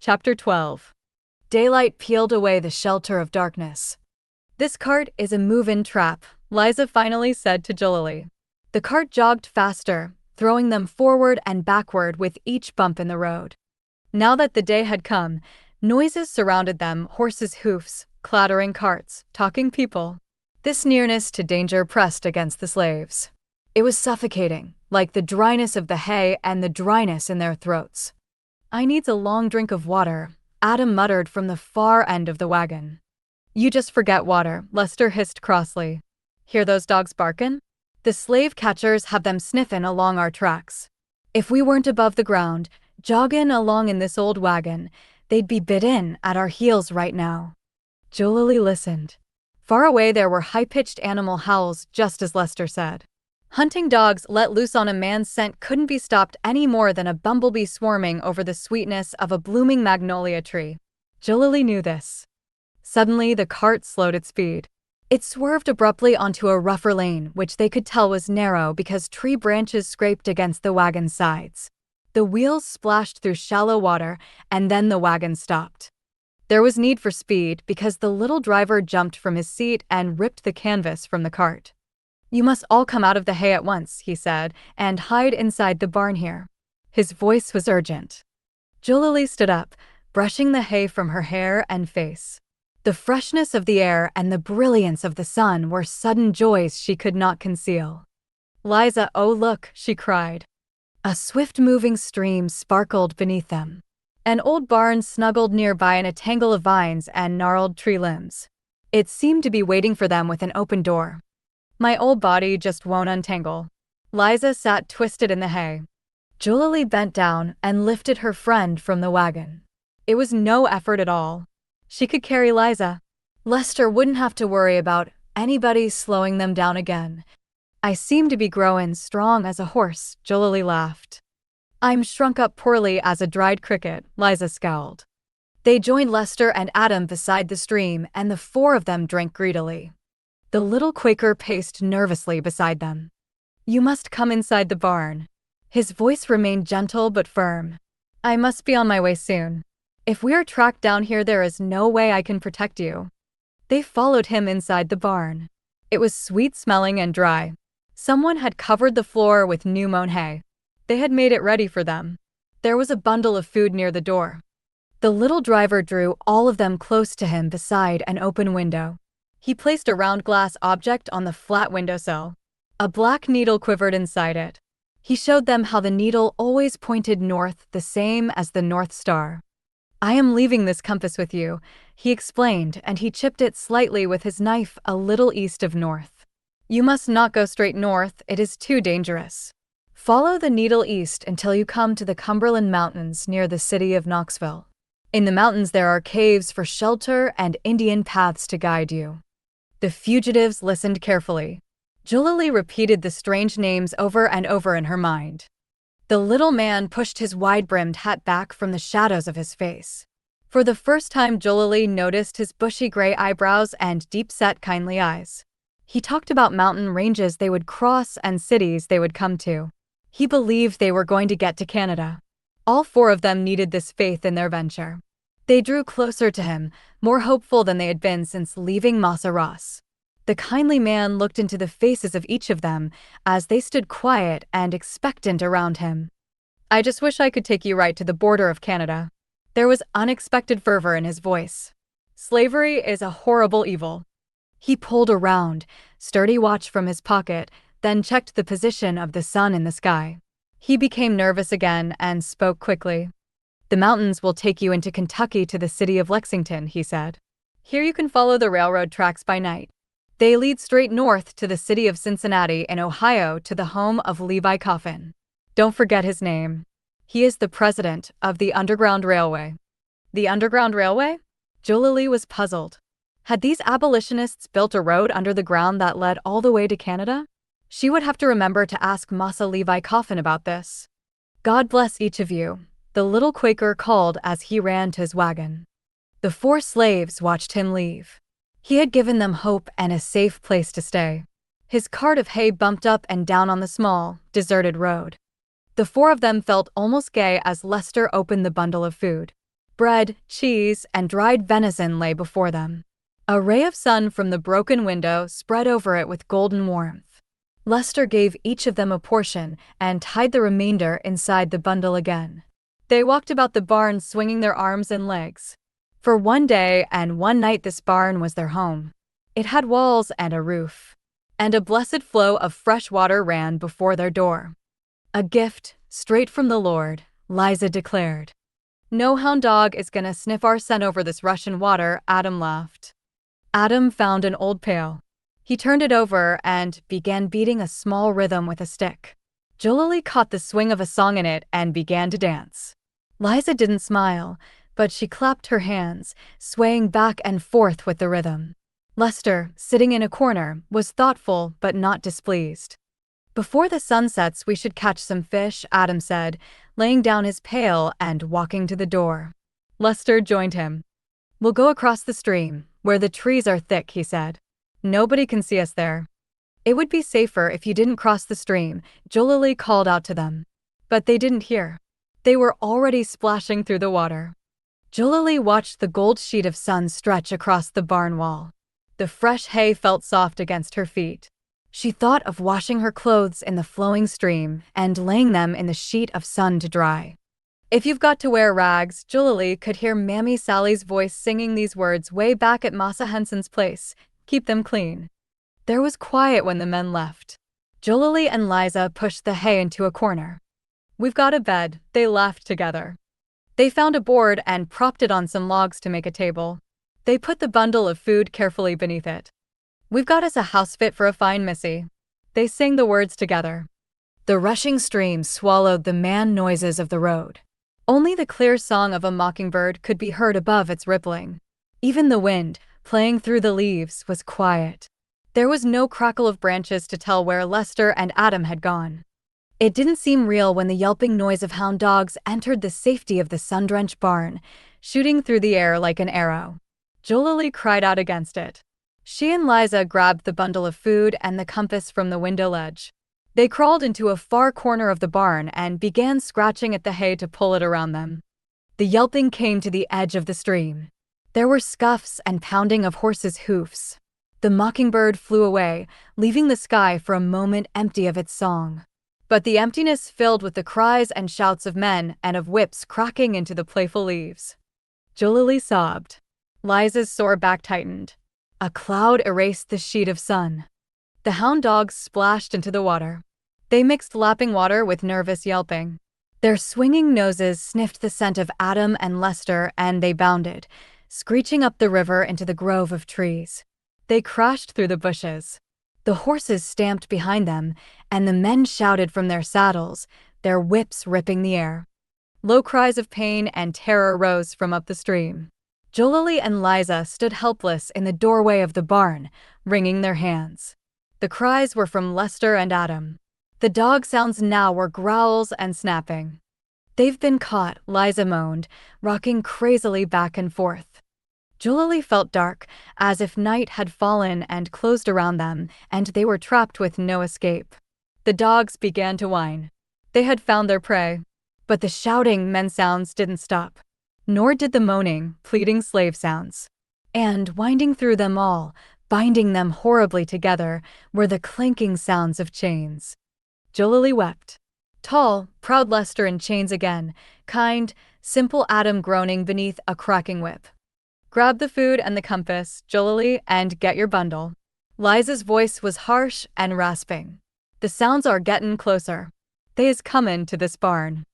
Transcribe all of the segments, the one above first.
Chapter 12. Daylight peeled away the shelter of darkness. "This cart is a move-in trap," Liza finally said to Julilly. The cart jogged faster, throwing them forward and backward with each bump in the road. Now that the day had come, noises surrounded them: horses' hoofs, clattering carts, talking people. This nearness to danger pressed against the slaves. It was suffocating, like the dryness of the hay and the dryness in their throats. "I needs a long drink of water," Adam muttered from the far end of the wagon. "You just forget water," Lester hissed crossly. "Hear those dogs barkin'? The slave catchers have them sniffin' along our tracks. If we weren't above the ground, joggin' along in this old wagon, they'd be bit in at our heels right now." Julilly listened. Far away there were high-pitched animal howls, just as Lester said. Hunting dogs let loose on a man's scent couldn't be stopped any more than a bumblebee swarming over the sweetness of a blooming magnolia tree. Julilly knew this. Suddenly, the cart slowed its speed. It swerved abruptly onto a rougher lane, which they could tell was narrow because tree branches scraped against the wagon's sides. The wheels splashed through shallow water, and then the wagon stopped. There was need for speed because the little driver jumped from his seat and ripped the canvas from the cart. "You must all come out of the hay at once," he said, "and hide inside the barn here." His voice was urgent. Julilly stood up, brushing the hay from her hair and face. The freshness of the air and the brilliance of the sun were sudden joys she could not conceal. "Liza, oh look," she cried. A swift-moving stream sparkled beneath them. An old barn snuggled nearby in a tangle of vines and gnarled tree limbs. It seemed to be waiting for them with an open door. "My old body just won't untangle." Liza sat twisted in the hay. Julilly bent down and lifted her friend from the wagon. It was no effort at all. She could carry Liza. Lester wouldn't have to worry about anybody slowing them down again. "I seem to be growin' strong as a horse," Julilly laughed. "I'm shrunk up poorly as a dried cricket," Liza scowled. They joined Lester and Adam beside the stream, and the four of them drank greedily. The little Quaker paced nervously beside them. "You must come inside the barn." His voice remained gentle but firm. "I must be on my way soon. If we are tracked down here, there is no way I can protect you." They followed him inside the barn. It was sweet-smelling and dry. Someone had covered the floor with new-mown hay. They had made it ready for them. There was a bundle of food near the door. The little driver drew all of them close to him beside an open window. He placed a round glass object on the flat windowsill. A black needle quivered inside it. He showed them how the needle always pointed north, the same as the North Star. "I am leaving this compass with you," he explained, and he chipped it slightly with his knife a little east of north. "You must not go straight north, it is too dangerous. Follow the needle east until you come to the Cumberland Mountains near the city of Knoxville. In the mountains there are caves for shelter and Indian paths to guide you." The fugitives listened carefully. Julilly repeated the strange names over and over in her mind. The little man pushed his wide-brimmed hat back from the shadows of his face. For the first time, Julilly noticed his bushy gray eyebrows and deep-set kindly eyes. He talked about mountain ranges they would cross and cities they would come to. He believed they were going to get to Canada. All four of them needed this faith in their venture. They drew closer to him, more hopeful than they had been since leaving Massa Ross. The kindly man looked into the faces of each of them as they stood quiet and expectant around him. "I just wish I could take you right to the border of Canada." There was unexpected fervor in his voice. "Slavery is a horrible evil." He pulled a round, sturdy watch from his pocket, then checked the position of the sun in the sky. He became nervous again and spoke quickly. "The mountains will take you into Kentucky to the city of Lexington," he said. "Here you can follow the railroad tracks by night. They lead straight north to the city of Cincinnati in Ohio to the home of Levi Coffin. Don't forget his name. He is the president of the Underground Railway." "The Underground Railway?" Julilly was puzzled. Had these abolitionists built a road under the ground that led all the way to Canada? She would have to remember to ask Massa Levi Coffin about this. "God bless each of you," the little Quaker called as he ran to his wagon. The four slaves watched him leave. He had given them hope and a safe place to stay. His cart of hay bumped up and down on the small, deserted road. The four of them felt almost gay as Lester opened the bundle of food. Bread, cheese, and dried venison lay before them. A ray of sun from the broken window spread over it with golden warmth. Lester gave each of them a portion and tied the remainder inside the bundle again. They walked about the barn swinging their arms and legs. For one day and one night this barn was their home. It had walls and a roof. And a blessed flow of fresh water ran before their door. A gift, straight from the Lord, Liza declared. No hound dog is gonna sniff our scent over this Russian water, Adam laughed. Adam found an old pail. He turned it over and began beating a small rhythm with a stick. Julilly caught the swing of a song in it and began to dance. Liza didn't smile, but she clapped her hands, swaying back and forth with the rhythm. Lester, sitting in a corner, was thoughtful but not displeased. Before the sun sets we should catch some fish, Adam said, laying down his pail and walking to the door. Lester joined him. We'll go across the stream, where the trees are thick, he said. Nobody can see us there. It would be safer if you didn't cross the stream, Julilly called out to them. But they didn't hear. They were already splashing through the water. Julilly watched the gold sheet of sun stretch across the barn wall. The fresh hay felt soft against her feet. She thought of washing her clothes in the flowing stream and laying them in the sheet of sun to dry. If you've got to wear rags, Julilly could hear Mammy Sally's voice singing these words way back at Massa Henson's place. Keep them clean. There was quiet when the men left. Julilly and Liza pushed the hay into a corner. We've got a bed, they laughed together. They found a board and propped it on some logs to make a table. They put the bundle of food carefully beneath it. We've got us a house fit for a fine missy. They sang the words together. The rushing stream swallowed the man noises of the road. Only the clear song of a mockingbird could be heard above its rippling. Even the wind, playing through the leaves, was quiet. There was no crackle of branches to tell where Lester and Adam had gone. It didn't seem real when the yelping noise of hound dogs entered the safety of the sun-drenched barn, shooting through the air like an arrow. Julilly cried out against it. She and Liza grabbed the bundle of food and the compass from the window ledge. They crawled into a far corner of the barn and began scratching at the hay to pull it around them. The yelping came to the edge of the stream. There were scuffs and pounding of horses' hoofs. The mockingbird flew away, leaving the sky for a moment empty of its song. But the emptiness filled with the cries and shouts of men and of whips cracking into the playful leaves. Julilly sobbed. Liza's sore back tightened. A cloud erased the sheet of sun. The hound dogs splashed into the water. They mixed lapping water with nervous yelping. Their swinging noses sniffed the scent of Adam and Lester, and they bounded, screeching up the river into the grove of trees. They crashed through the bushes. The horses stamped behind them, and the men shouted from their saddles, their whips ripping the air. Low cries of pain and terror rose from up the stream. Julilly and Liza stood helpless in the doorway of the barn, wringing their hands. The cries were from Lester and Adam. The dog sounds now were growls and snapping. They've been caught, Liza moaned, rocking crazily back and forth. Julilly felt dark, as if night had fallen and closed around them, and they were trapped with no escape. The dogs began to whine. They had found their prey. But the shouting men sounds didn't stop. Nor did the moaning, pleading slave sounds. And, winding through them all, binding them horribly together, were the clinking sounds of chains. Julilly wept. Tall, proud Lester in chains again, kind, simple Adam groaning beneath a cracking whip. Grab the food and the compass, Julilly, and get your bundle. Liza's voice was harsh and rasping. The sounds are gettin' closer. They is comin' to this barn.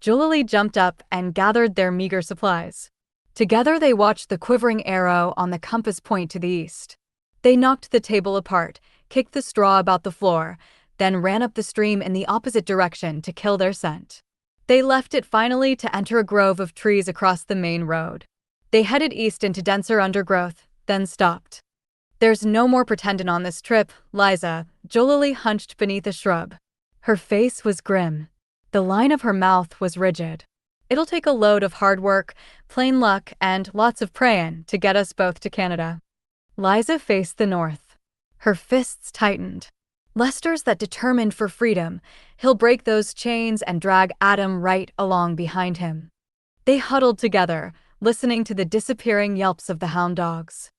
Julilly jumped up and gathered their meager supplies. Together they watched the quivering arrow on the compass point to the east. They knocked the table apart, kicked the straw about the floor, then ran up the stream in the opposite direction to kill their scent. They left it finally to enter a grove of trees across the main road. They headed east into denser undergrowth, then stopped. There's no more pretendin' on this trip, Liza, Julilly hunched beneath a shrub. Her face was grim. The line of her mouth was rigid. It'll take a load of hard work, plain luck, and lots of prayin' to get us both to Canada. Liza faced the north. Her fists tightened. Lester's that determined for freedom. He'll break those chains and drag Adam right along behind him. They huddled together, listening to the disappearing yelps of the hound dogs.